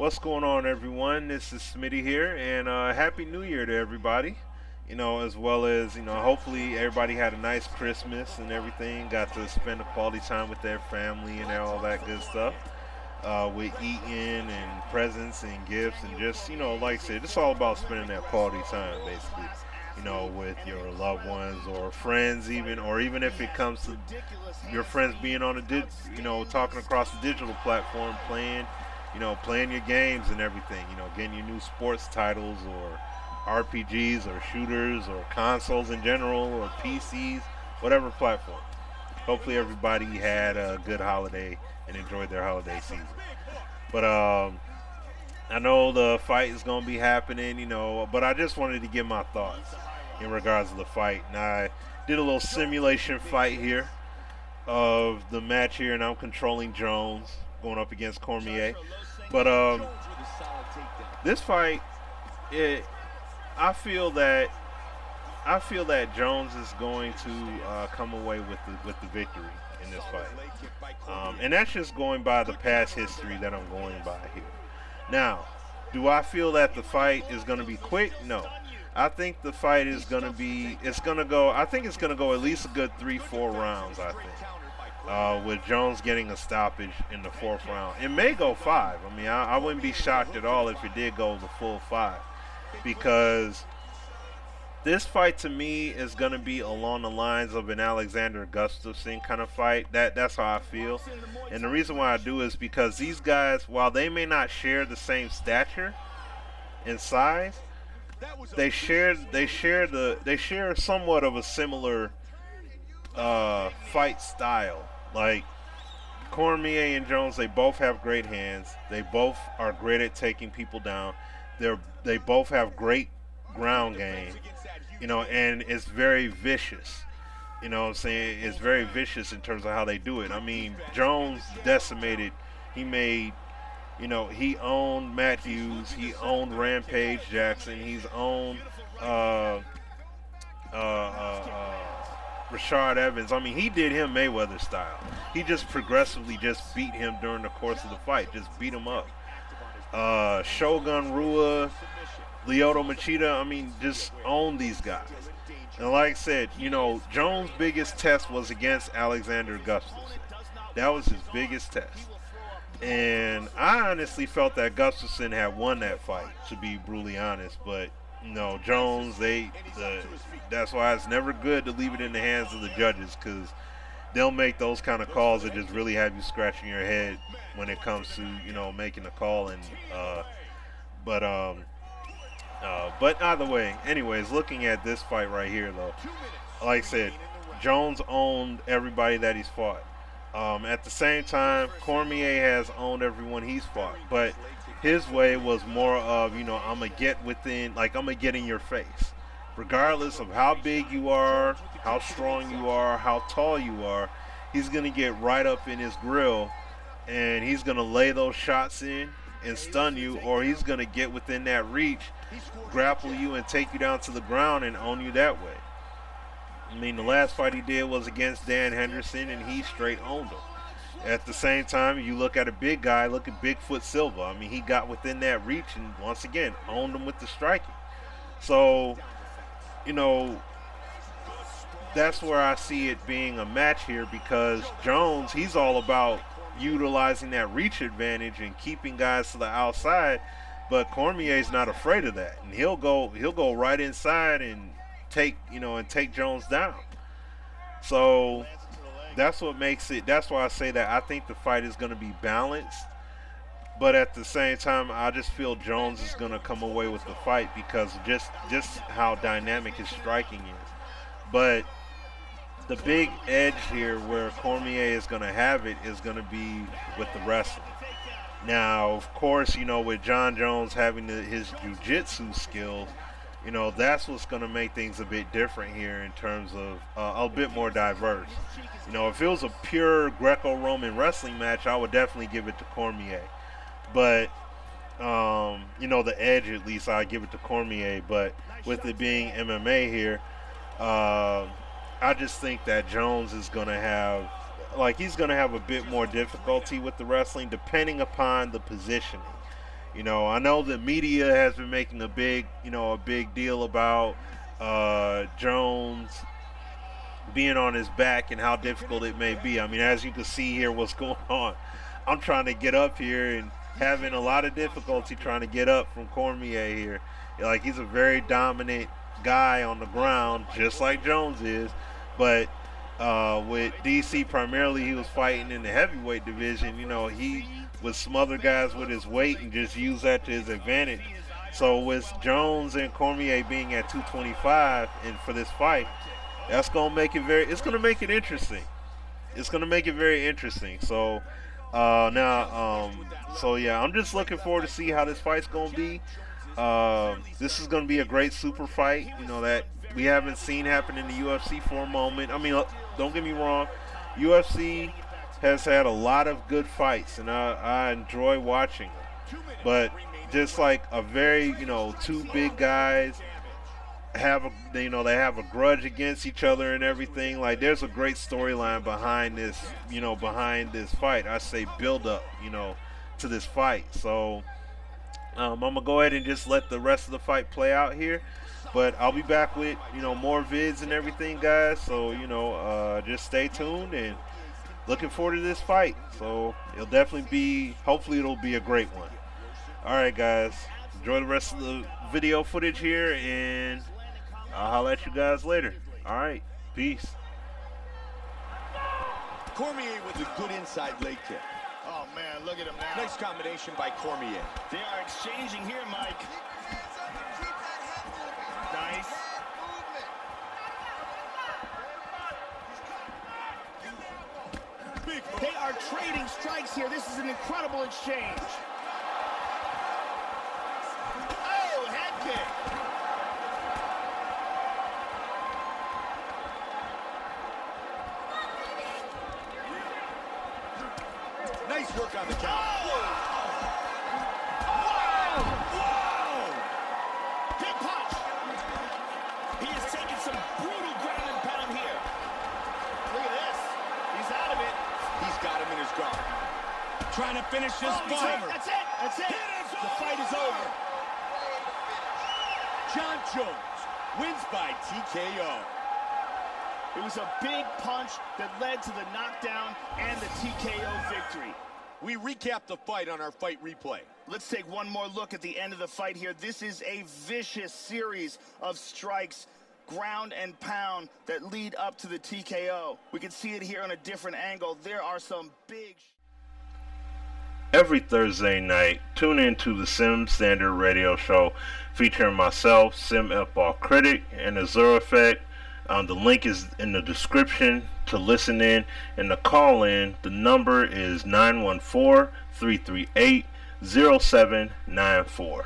What's going on, everyone? This is Smitty here, and Happy New Year to everybody. As well as, hopefully everybody had a nice Christmas and everything, got to spend a quality time with their family and all that good stuff, with eating and presents and gifts, and just, like I said, it's all about spending that quality time, basically, with your loved ones or friends, even, or even if it comes to your friends being on talking across the digital platform, playing your games and everything, getting your new sports titles or RPGs or shooters or consoles in general or PCs, whatever platform. Hopefully everybody had a good holiday and enjoyed their holiday season. But I know the fight is going to be happening, but I just wanted to give my thoughts in regards to the fight. And I did a little simulation fight here of the match here, and I'm controlling Jones going up against Cormier. But this fight, it, I feel that Jones is going to come away with the victory in this fight, and that's just going by the past history that I'm going by here. Now, do I feel that the fight is going to be quick? No. I think the fight is going to be. It's going to go. I think it's going to go at least a good 3-4 rounds. I think. With Jones getting a stoppage in the fourth round. It may go five. I mean, I wouldn't be shocked at all if it did go the full five, because this fight to me is going to be along the lines of an Alexander Gustafsson kind of fight. That's how I feel. And the reason why I do is because these guys, while they may not share the same stature and size, they share somewhat of a similar fight style. Like Cormier and Jones, they both have great hands. They both are great at taking people down. They both have great ground game, and it's very vicious. You know what I'm saying? It's very vicious in terms of how they do it. I mean, Jones decimated. He owned Matt Hughes. He owned Rampage Jackson. He's owned Rashard Evans. I mean, he did him Mayweather style. He just progressively just beat him during the course of the fight. Just beat him up. Shogun Rua, Lyoto Machida, I mean, just own these guys. And like I said, Jones' biggest test was against Alexander Gustafsson. That was his biggest test. And I honestly felt that Gustafsson had won that fight, to be brutally honest. But, Jones, that's why it's never good to leave it in the hands of the judges, because they'll make those kind of calls that just really have you scratching your head when it comes to, making a call. And but either way, anyways, looking at this fight right here, though, like I said, Jones owned everybody that he's fought. At the same time, Cormier has owned everyone he's fought, but his way was more of, I'm going to get within, like, I'm going to get in your face. Regardless of how big you are, how strong you are, how tall you are, he's going to get right up in his grill, and he's going to lay those shots in and stun you, or he's going to get within that reach, grapple you, and take you down to the ground and own you that way. I mean, the last fight he did was against Dan Henderson, and he straight owned him. At the same time, you look at a big guy, look at Bigfoot Silva. I mean, he got within that reach and, once again, owned him with the striking. So, that's where I see it being a match here, because Jones, he's all about utilizing that reach advantage and keeping guys to the outside, but Cormier's not afraid of that, and he'll go right inside and take Jones down. So that's what makes it. That's why I say that I think the fight is going to be balanced, but at the same time, I just feel Jones is going to come away with the fight because just how dynamic his striking is. But the big edge here where Cormier is going to have it is going to be with the wrestling. Now, of course, with John Jones having his jiu-jitsu skills, that's what's going to make things a bit different here in terms of a bit more diverse. If it was a pure Greco-Roman wrestling match, I would definitely give it to Cormier. But, the edge, at least, I'd give it to Cormier. But with it being MMA here, I just think that Jones is going to have, he's going to have a bit more difficulty with the wrestling depending upon the positioning. I know the media has been making a big deal about Jones being on his back and how difficult it may be. I mean, as you can see here, what's going on. I'm trying to get up here and having a lot of difficulty trying to get up from Cormier here. Like, he's a very dominant guy on the ground, just like Jones is. But with DC, primarily he was fighting in the heavyweight division. He would smother guys with his weight and just use that to his advantage. So with Jones and Cormier being at 225 and for this fight, that's gonna make it it's gonna make it interesting. It's gonna make it very interesting. So so yeah, I'm just looking forward to see how this fight's gonna be. This is gonna be a great super fight. That we haven't seen happen in the UFC for a moment. I mean, don't get me wrong, UFC has had a lot of good fights, and I enjoy watching them. But just like a very, two big guys have they have a grudge against each other and everything. Like, there's a great storyline behind this, fight. I say build up, to this fight. So I'm gonna go ahead and just let the rest of the fight play out here. But I'll be back with, more vids and everything, guys. So, just stay tuned and looking forward to this fight. So it'll definitely be, hopefully it'll be a great one. All right, guys. Enjoy the rest of the video footage here, and I'll holler at you guys later. All right. Peace. Cormier with a good inside leg kick. Oh, man, look at him now. Nice combination by Cormier. They are exchanging here, Mike. Nice. They are trading strikes here. This is an incredible exchange. Oh, head kick. Nice work on the count. Whoa! Big punch. He has taken some brutal ground and pound here. Look at this. He's out of it. He's got him in his guard. Trying to finish this fight. That's it. That's it. The fight is over. John Jones wins by TKO. It was a big punch that led to the knockdown and the TKO victory. We recap the fight on our fight replay. Let's take one more look at the end of the fight here. This is a vicious series of strikes, ground and pound, that lead up to the TKO. We can see it here on a different angle. There are some big... Every Thursday night, tune in to the Sim Standard Radio Show featuring myself, Sim F-Ball Critic, and Azure Effect. The link is in the description to listen in and to call in. The number is 914-338-0794.